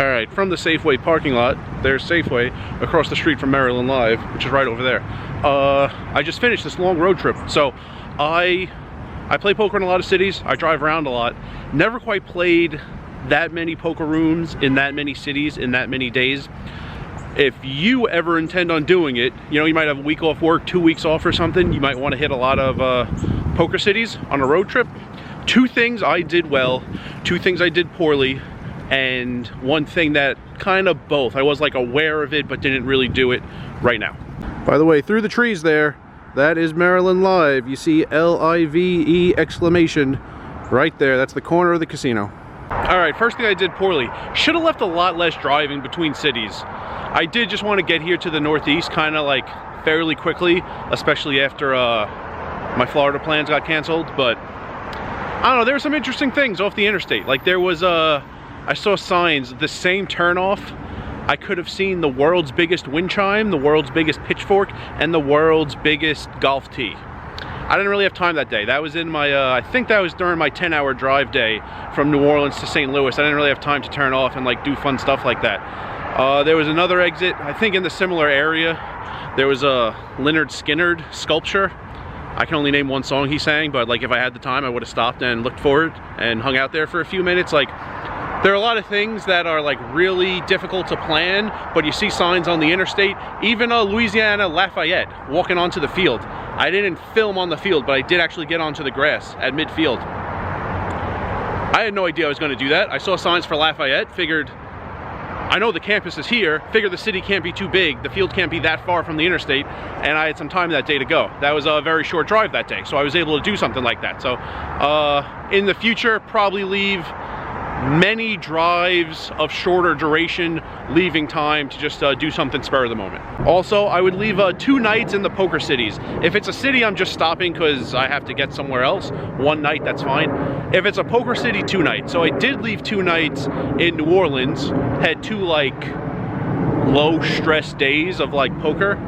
All right, from the Safeway parking lot, there's Safeway across the street from Maryland Live, which is right over there. I just finished this long road trip. So I play poker in a lot of cities. I drive around a lot. Never quite played that many poker rooms in that many cities in that many days. If you ever intend on doing it, you know, you might have a week off work, 2 weeks off or something. You might want to hit a lot of poker cities on a road trip. 2 things I did well, 2 things I did poorly, and 1 thing that kind of both. I was like aware of it, but didn't really do it right now. By the way, through the trees there, that is Maryland Live. You see L-I-V-E exclamation right there. That's the corner of the casino. All right, first thing I did poorly. Should have left a lot less driving between cities. I did just want to get here to the Northeast kind of like fairly quickly, especially after my Florida plans got canceled. But I don't know, there were some interesting things off the interstate. Like there was I saw signs, the same turnoff. I could have seen the world's biggest wind chime, the world's biggest pitchfork, and the world's biggest golf tee. I didn't really have time that day. That was in my, I think that was during my 10-hour drive day from New Orleans to St. Louis. I didn't really have time to turn off and like do fun stuff like that. There was another exit, I think in the similar area. There was a Lynyrd Skynyrd sculpture. I can only name 1 song he sang, but like if I had the time, I would have stopped and looked for it and hung out there for a few minutes. Like, there are a lot of things that are like really difficult to plan, but you see signs on the interstate. Even Louisiana Lafayette, walking onto the field. I didn't film on the field, but I did actually get onto the grass at midfield. I had no idea I was going to do that. I saw signs for Lafayette, figured, I know the campus is here, figured the city can't be too big, the field can't be that far from the interstate, and I had some time that day to go. That was a very short drive that day, so I was able to do something like that. So in the future, probably leave many drives of shorter duration, leaving time to just do something spur of the moment. Also, I would leave 2 nights in the poker cities. If it's a city I'm just stopping because I have to get somewhere else, 1 night, that's fine. If it's a poker city, 2 nights. So I did leave 2 nights in New Orleans, had 2 like low stress days of like poker.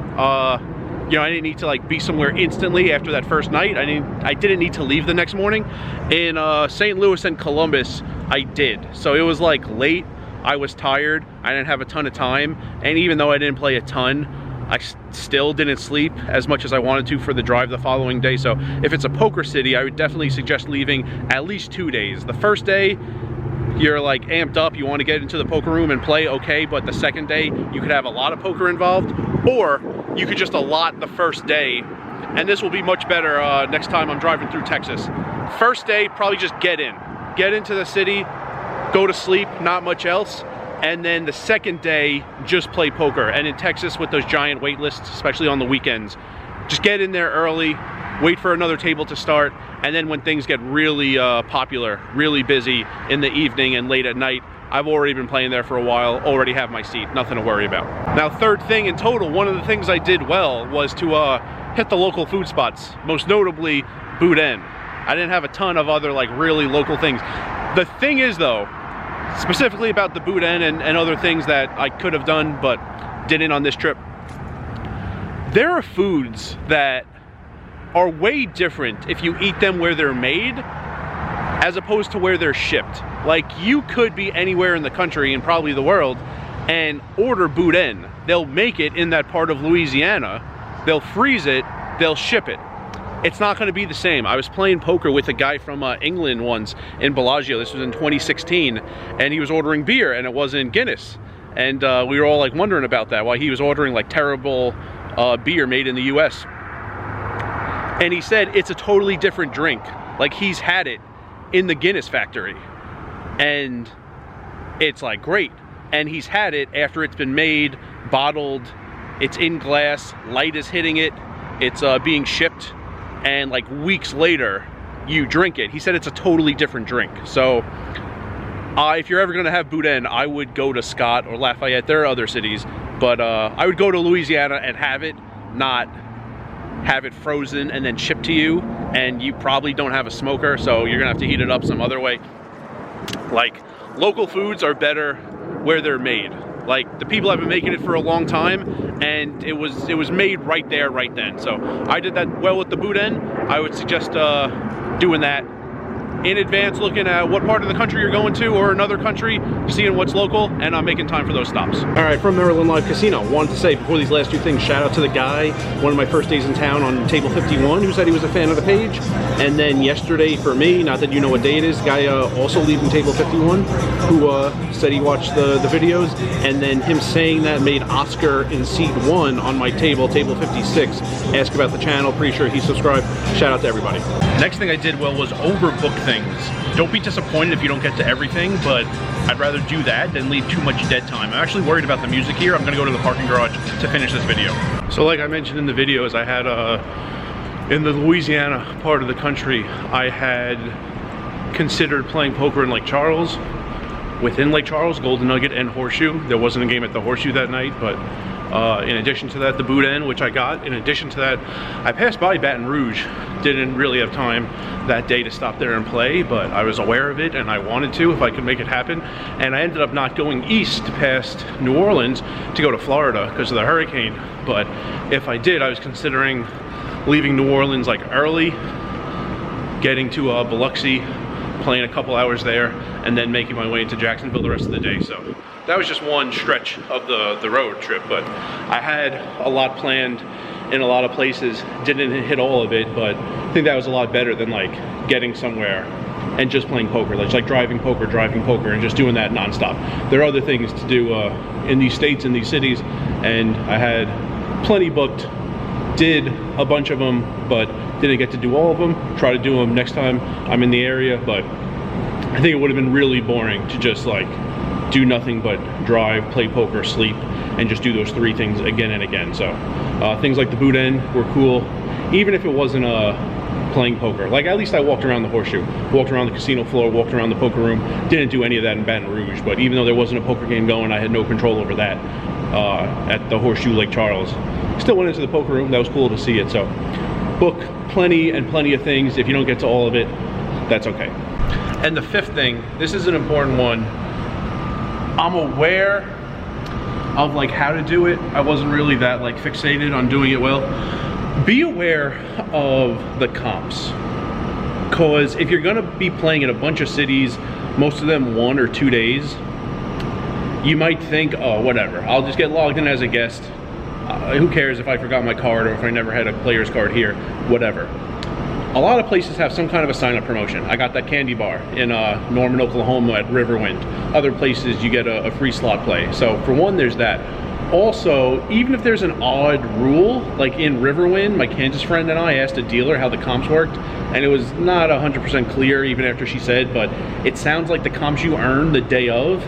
You know, I didn't need to like be somewhere instantly after that first night. I didn't need to leave the next morning. In St. Louis and Columbus, I did. So it was like late, I was tired, I didn't have a ton of time, and even though I didn't play a ton, I still didn't sleep as much as I wanted to for the drive the following day. So if it's a poker city, I would definitely suggest leaving at least 2 days. The first day, you're like amped up, you want to get into the poker room and play, okay, but the second day, you could have a lot of poker involved, or you could just allot the first day, and this will be much better next time I'm driving through Texas. First day, probably just get into the city, go to sleep, not much else, and then the second day, just play poker. And in Texas, with those giant wait lists, especially on the weekends, just get in there early, wait for another table to start, and then when things get really popular, really busy in the evening and late at night, I've already been playing there for a while, already have my seat, nothing to worry about. Now, third thing in total, one of the things I did well was to hit the local food spots, most notably Boudin. I didn't have a ton of other like really local things. The thing is though, specifically about the Boudin and other things that I could have done but didn't on this trip, there are foods that are way different if you eat them where they're made as opposed to where they're shipped. Like, you could be anywhere in the country and probably the world and order Boudin. They'll make it in that part of Louisiana, they'll freeze it, they'll ship it. It's not going to be the same. I was playing poker with a guy from England once in Bellagio. This was in 2016, and he was ordering beer, and it wasn't Guinness. And we were all like wondering about that, why he was ordering like terrible beer made in the US. And he said it's a totally different drink. Like, he's had it in the Guinness factory, and it's like great. And he's had it after it's been made, bottled, it's in glass, light is hitting it, it's being shipped, and like weeks later you drink it. He said it's a totally different drink. So if you're ever gonna have Boudin, I would go to Scott or Lafayette. There are other cities, but I would go to Louisiana and have it, not have it frozen and then shipped to you, and you probably don't have a smoker, so you're gonna have to heat it up some other way. Like, local foods are better where they're made. Like, the people have been making it for a long time, and it was made right there, right then. So I did that well with the Boudin. I would suggest doing that in advance looking at what part of the country you're going to or another country, seeing what's local, and I'm making time for those stops. All right, from Maryland Live Casino, wanted to say before these last two things, shout out to the guy, one of my first days in town on table 51, who said he was a fan of the page. And then yesterday for me, not that you know what day it is, guy also leaving table 51, who said he watched the videos, and then him saying that made Oscar in seat 1 on my table 56, ask about the channel, pretty sure he subscribed. Shout out to everybody. Next thing I did well was overbook things. Don't be disappointed if you don't get to everything, but I'd rather do that than leave too much dead time. I'm actually worried about the music here. I'm gonna go to the parking garage to finish this video. So like I mentioned in the videos, I had in the Louisiana part of the country, I had considered playing poker in Lake Charles. Within Lake Charles, Golden Nugget and Horseshoe. There wasn't a game at the Horseshoe that night, but in addition to that, the Boudin, which I got. In addition to that, I passed by Baton Rouge. Didn't really have time that day to stop there and play, but I was aware of it and I wanted to if I could make it happen. And I ended up not going east past New Orleans to go to Florida because of the hurricane. But if I did, I was considering leaving New Orleans like early, getting to Biloxi, playing a couple hours there, and then making my way into Jacksonville the rest of the day. So that was just one stretch of the road trip, but I had a lot planned in a lot of places. Didn't hit all of it, but I think that was a lot better than like getting somewhere and just playing poker. Like driving poker, and just doing that nonstop. There are other things to do in these states, in these cities, and I had plenty booked. Did a bunch of them, but didn't get to do all of them. Try to do them next time I'm in the area, but I think it would have been really boring to just like do nothing but drive, play poker, sleep, and just do those 3 things again and again. So things like the Boudin were cool, even if it wasn't playing poker. Like at least I walked around the Horseshoe, walked around the casino floor, walked around the poker room. Didn't do any of that in Baton Rouge, but even though there wasn't a poker game going, I had no control over that at the Horseshoe Lake Charles. Still went into the poker room. That was cool to see it. So book plenty of things. If you don't get to all of it, that's okay. And the 5th thing, this is an important one. I'm aware of like how to do it. I wasn't really that like fixated on doing it well. Be aware of the comps, because if you're gonna be playing in a bunch of cities, most of them 1 or 2 days, you might think, oh, whatever, I'll just get logged in as a guest. Who cares if I forgot my card or if I never had a player's card here, whatever. A lot of places have some kind of a sign-up promotion. I got that candy bar in Norman, Oklahoma at Riverwind. Other places you get a free slot play. So for one, there's that. Also, even if there's an odd rule, like in Riverwind, my Kansas friend and I asked a dealer how the comps worked, and it was not 100% clear even after she said, but it sounds like the comps you earn the day of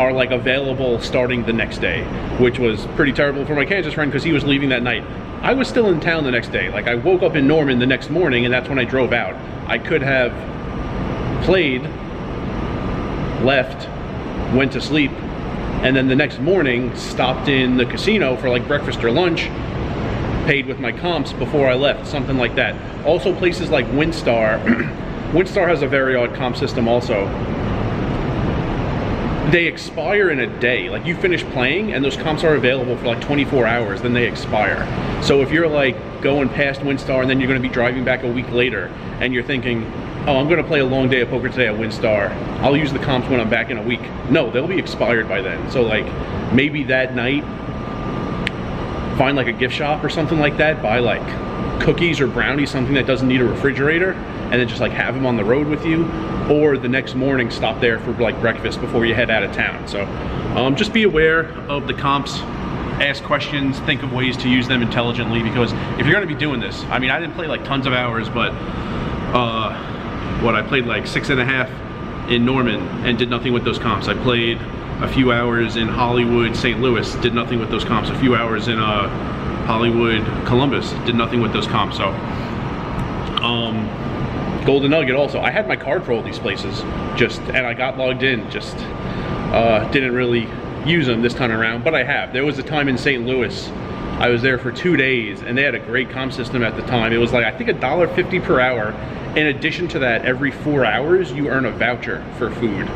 are like available starting the next day, which was pretty terrible for my Kansas friend because he was leaving that night. I was still in town the next day. Like I woke up in Norman the next morning and that's when I drove out. I could have played, left, went to sleep, and then the next morning stopped in the casino for like breakfast or lunch, paid with my comps before I left, something like that. Also places like Windstar, Windstar has a very odd comp system also. They expire in a day. Like you finish playing and those comps are available for like 24 hours, then they expire. So if you're like going past Windstar and then you're gonna be driving back a week later and you're thinking, oh, I'm gonna play a long day of poker today at Windstar, I'll use the comps when I'm back in a week. No, they'll be expired by then. So like maybe that night, find like a gift shop or something like that, buy like cookies or brownies, something that doesn't need a refrigerator, and then just like have them on the road with you, or the next morning stop there for like breakfast before you head out of town. So just be aware of the comps, ask questions, think of ways to use them intelligently, because if you're gonna be doing this, I mean, I didn't play like tons of hours, but I played like 6.5 in Norman and did nothing with those comps. I played a few hours in Hollywood, St. Louis, did nothing with those comps. A few hours in Hollywood, Columbus, did nothing with those comps. So Golden Nugget also, I had my card for all these places, and I got logged in, didn't really use them this time around, but I have. There was a time in St. Louis, I was there for 2 days, and they had a great comp system at the time. It was like, I think $1.50 per hour. In addition to that, every 4 hours, you earn a voucher for food,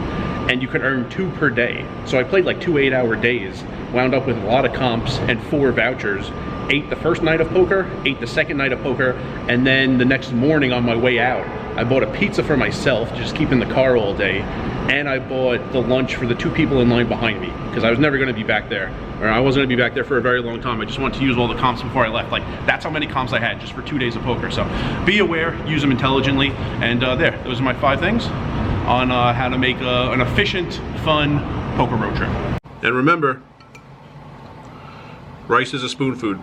and you could earn 2 per day. So I played like 2 8-hour days, wound up with a lot of comps and 4 vouchers ate the first night of poker, ate the second night of poker, and then the next morning on my way out, I bought a pizza for myself, just keep in the car all day, and I bought the lunch for the 2 people in line behind me, because I was never going to be back there, or I wasn't going to be back there for a very long time. I just wanted to use all the comps before I left. Like, that's how many comps I had just for 2 days of poker. So be aware, use them intelligently, and those are my 5 things on how to make an efficient, fun poker road trip. And remember, rice is a spoon food.